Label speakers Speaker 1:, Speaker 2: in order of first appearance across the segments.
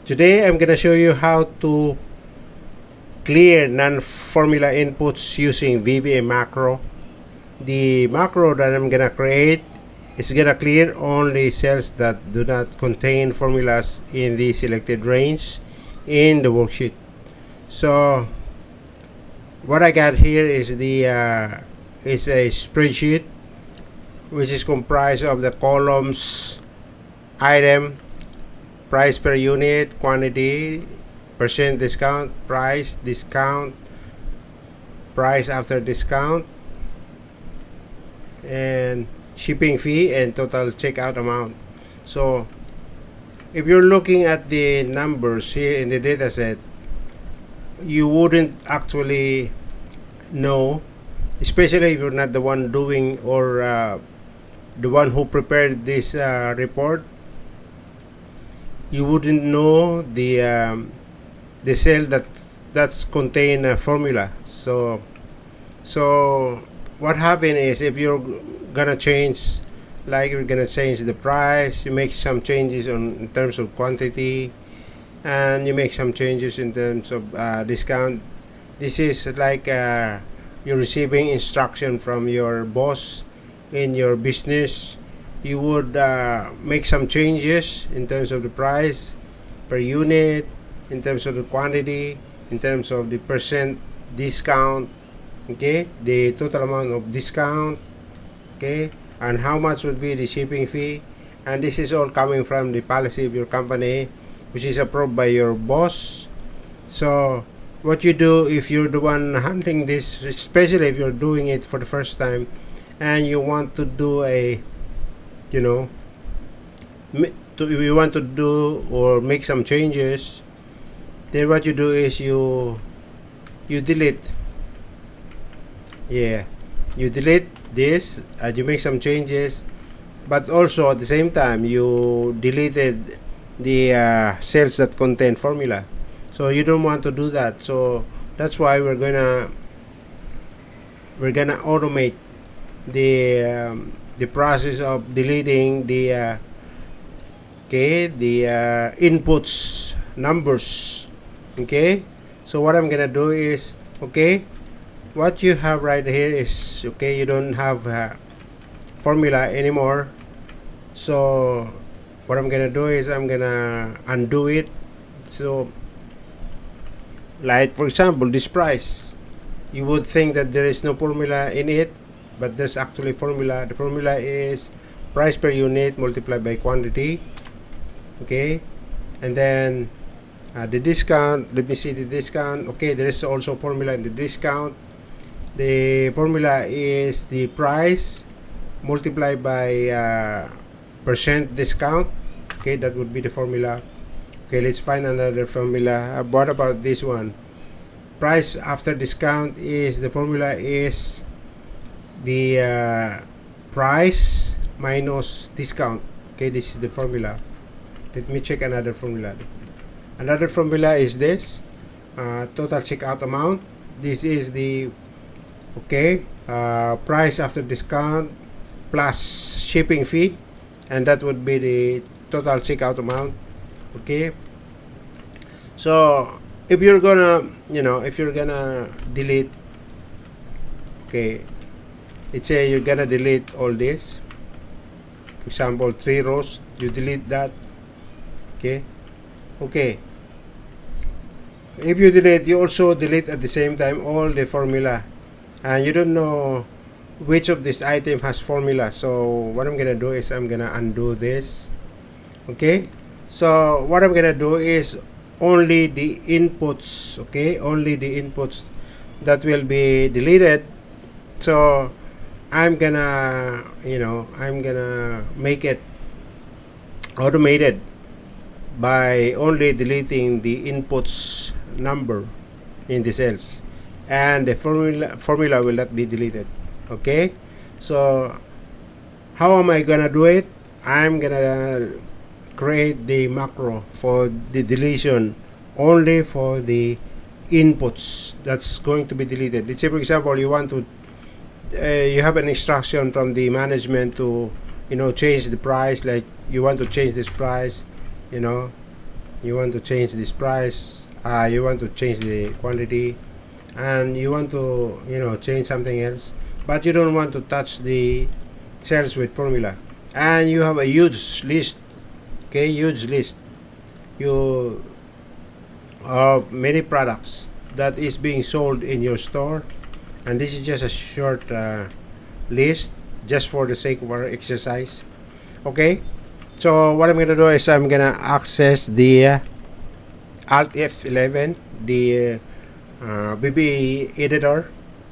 Speaker 1: Today I'm gonna show you how to clear non-formula inputs using VBA macro. The macro that I'm gonna create is gonna clear only cells that do not contain formulas in the selected range in the worksheet. So what I got here is is a spreadsheet which is comprised of the columns item, price per unit, quantity, percent discount, price, discount, price after discount, and shipping fee and total checkout amount. So if you're looking at the numbers here in the data set, you wouldn't actually know, especially if you're not the one doing or the one who prepared this report. You wouldn't know the cell that's contain a formula. So what happened is, if you're gonna change, like you're gonna change the price, you make some changes in terms of quantity, and you make some changes in terms of discount. This is like you're receiving instruction from your boss in your business. You would make some changes in terms of the price per unit, in terms of the quantity, in terms of the percent discount, okay, the total amount of discount, okay, and how much would be the shipping fee. And this is all coming from the policy of your company, which is approved by your boss. So what you do, if you're the one handling this, especially if you're doing it for the first time and you want to do a, you want to do or make some changes, then what you do is you delete. You delete this and you make some changes, but also at the same time you deleted the cells that contain formula. So you don't want to do that. So that's why we're gonna automate the process of deleting the inputs numbers. Okay, so what I'm gonna do is, okay, what you have right here is, okay, you don't have formula anymore. So what I'm gonna do is I'm gonna undo it. So like for example, this price, you would think that there is no formula in it, but there's actually formula. The formula is price per unit multiplied by quantity, okay, and then the discount. Let me see the discount. Okay, there is also formula in the discount. The formula is the price multiplied by percent discount. Okay, that would be the formula. Okay, let's find another formula. What about this one? Price after discount is, the formula is the price minus discount. Okay, this is the formula. Let me check another formula. Another formula is this, total checkout amount. This is the, okay, price after discount plus shipping fee, and that would be the total checkout amount. Okay, so if you're gonna delete, okay, let's say you're gonna delete all this, for example 3 rows, you delete that. Okay, if you delete, you also delete at the same time all the formula, and you don't know which of this item has formula. So what I'm gonna do is I'm gonna undo this. Okay, so what I'm gonna do is only the inputs, okay, only the inputs that will be deleted. So I'm gonna make it automated by only deleting the inputs number in the cells, and the formula will not be deleted. Okay, so how am I gonna do it? I'm gonna create the macro for the deletion only for the inputs that's going to be deleted. Let's say for example you want to you have an instruction from the management to change the price, like you want to change this price, you want to change this price, you want to change the quantity, and you want to change something else, but you don't want to touch the cells with formula, and you have a huge list, okay, huge list you of many products that is being sold in your store, and this is just a short list just for the sake of our exercise. Okay, so what I'm gonna do is I'm gonna access the Alt F11, the VBA editor,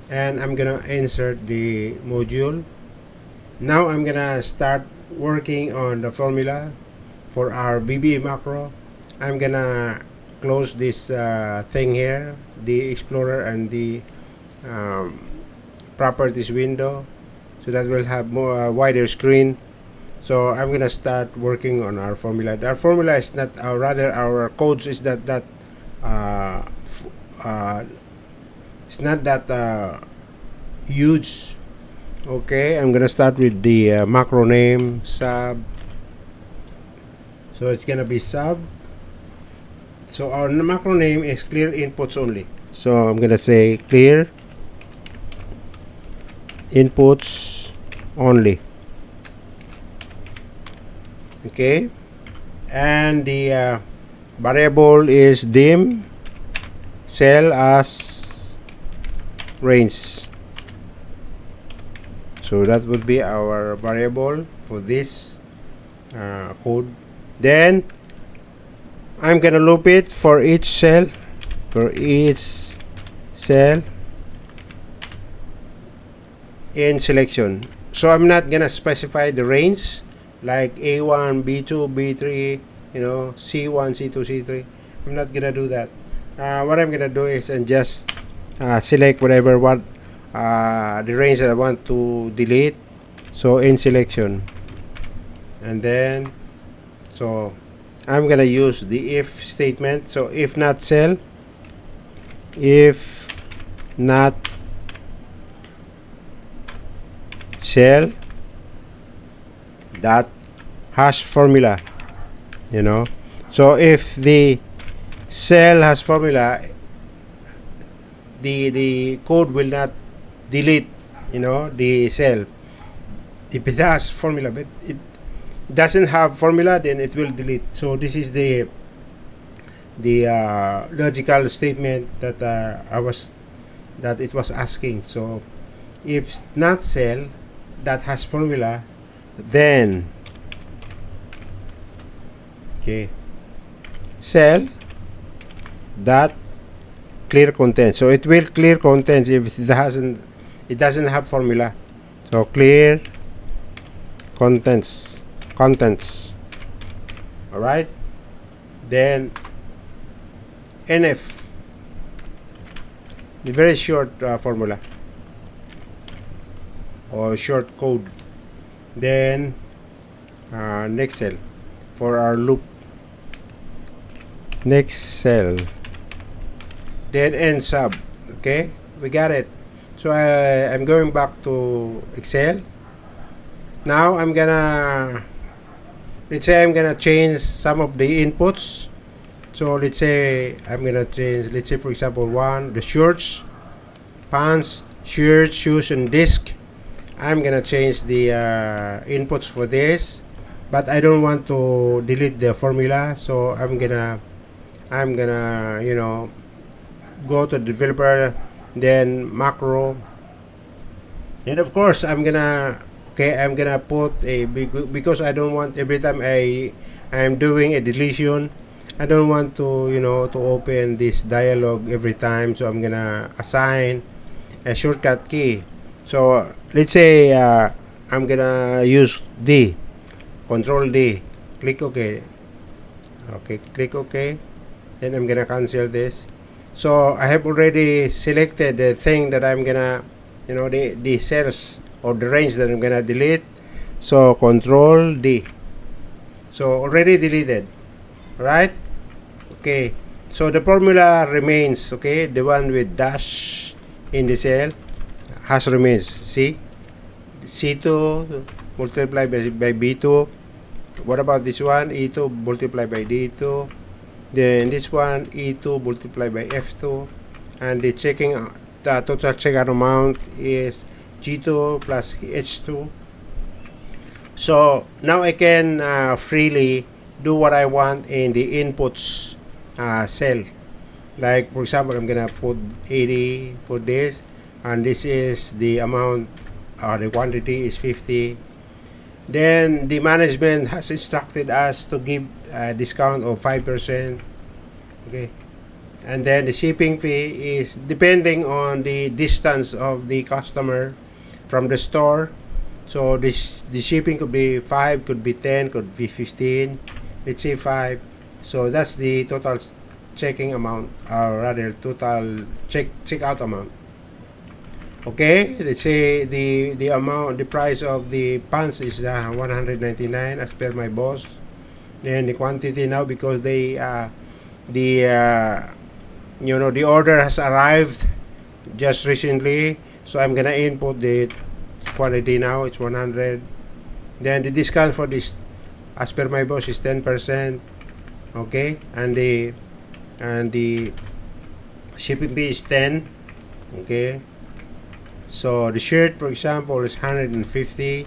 Speaker 1: and I'm gonna insert the module. Now I'm gonna start working on the formula for our VBA macro. I'm gonna close this thing here, the Explorer and the properties window, so that we'll have more wider screen. So I'm gonna start working on our formula. Our formula is not, rather our codes is not that it's not that huge. Okay, I'm gonna start with the macro name sub. So it's gonna be sub. So our macro name is clear inputs only. So I'm gonna say clear inputs only. Okay, and the variable is dim cell as range. So that would be our variable for this code. Then I'm gonna loop it for each cell, in selection. So I'm not gonna specify the range like A1, B2, B3, C1, C2, C3. I'm not gonna do that. What I'm gonna do is and just select whatever the range that I want to delete. So in selection, and then so I'm gonna use the if statement. So if not cell, that hash formula, so if the cell has formula, the code will not delete the cell. If it has formula but it doesn't have formula, then it will delete. So this is the logical statement that it was asking. So if not cell that has formula, then cell that clear contents. So it will clear contents if it doesn't have formula. So clear contents. All right, then NF, the very short formula or short code. Then next cell for our loop, next cell, then end sub. Okay, we got it. So I'm going back to Excel. Now I'm gonna, let's say I'm gonna change some of the inputs. So let's say I'm gonna change, let's say for example the shirts, pants, shirts, shoes, and disc. I'm gonna change the inputs for this, but I don't want to delete the formula. So I'm gonna go to developer, then macro, and of course I'm gonna put a big, because I don't want every time I'm doing a deletion, I don't want to to open this dialog every time. So I'm gonna assign a shortcut key. So let's say I'm gonna use D, Control D, click OK. Okay, click OK. Then I'm gonna cancel this. So I have already selected the thing that I'm gonna, the cells or the range that I'm gonna delete. So Control D. So already deleted, right? Okay. So the formula remains. Okay, the one with dash in the cell has remains. See, C2 multiplied by B2. What about this one? E2 multiplied by D2. Then this one E2 multiplied by F2, and the total checkout amount is G2 plus H2. So now I can freely do what I want in the inputs cell. Like for example, I'm gonna put 80 for this, and this is the amount, the quantity is 50. Then the management has instructed us to give a discount of 5%. Okay, and then the shipping fee is depending on the distance of the customer from the store. So the shipping could be 5, could be 10, could be 15. Let's say 5. So that's the total checking amount, or rather total checkout amount. Okay, let's say the price of the pants is 199 as per my boss. Then the quantity now, because the order has arrived just recently, so I'm gonna input the quantity now. It's 100. Then the discount for this as per my boss is 10%. Okay, and the shipping fee is 10. Okay, so the shirt, for example, is 150.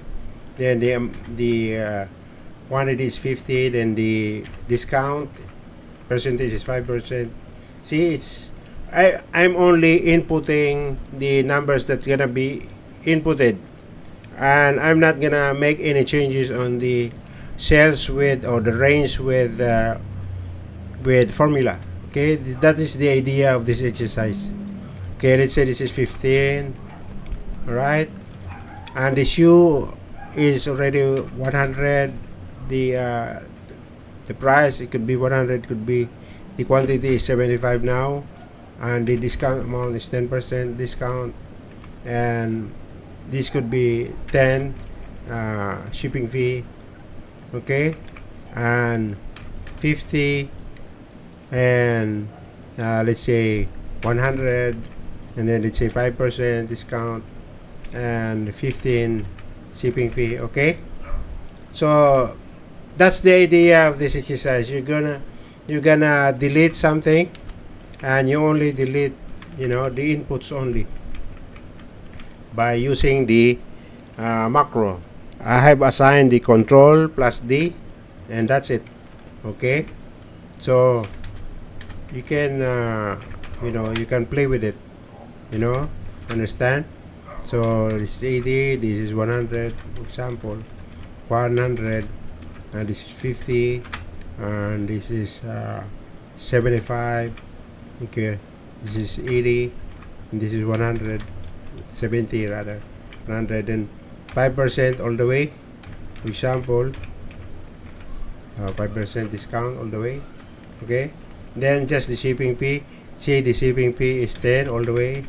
Speaker 1: Then the quantity is 50. Then the discount percentage is 5%. See, I'm only inputting the numbers that's gonna be inputted, and I'm not gonna make any changes on the cells with, or the range with formula. Okay, that is the idea of this exercise. Okay, let's say this is 15. All right, and the shoe is already 100. The price, it could be 100, could be, the quantity is 75 now, and the discount amount is 10% discount, and this could be 10 shipping fee. Okay, and 50, and let's say 100, and then let's say 5% discount, and 15 shipping fee. Okay, so that's the idea of this exercise. You're gonna delete something, and you only delete the inputs only by using the macro. I have assigned the control plus D, and that's it. Okay, so you can you can play with it, understand. So this is 80, this is 100, for example, 100, and this is 50, and this is 75. Okay, this is 80, and this is 100, 70 rather, 100, and 5% all the way, for example, 5% discount all the way. Okay, then just the shipping fee. See, the shipping fee is 10 all the way.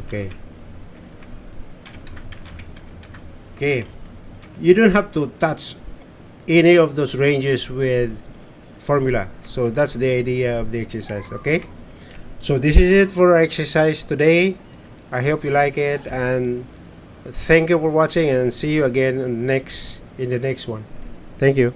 Speaker 1: Okay, you don't have to touch any of those ranges with formula. So that's the idea of the exercise. Okay, so this is it for our exercise today. I hope you like it, and thank you for watching, and see you again in the next one. Thank you.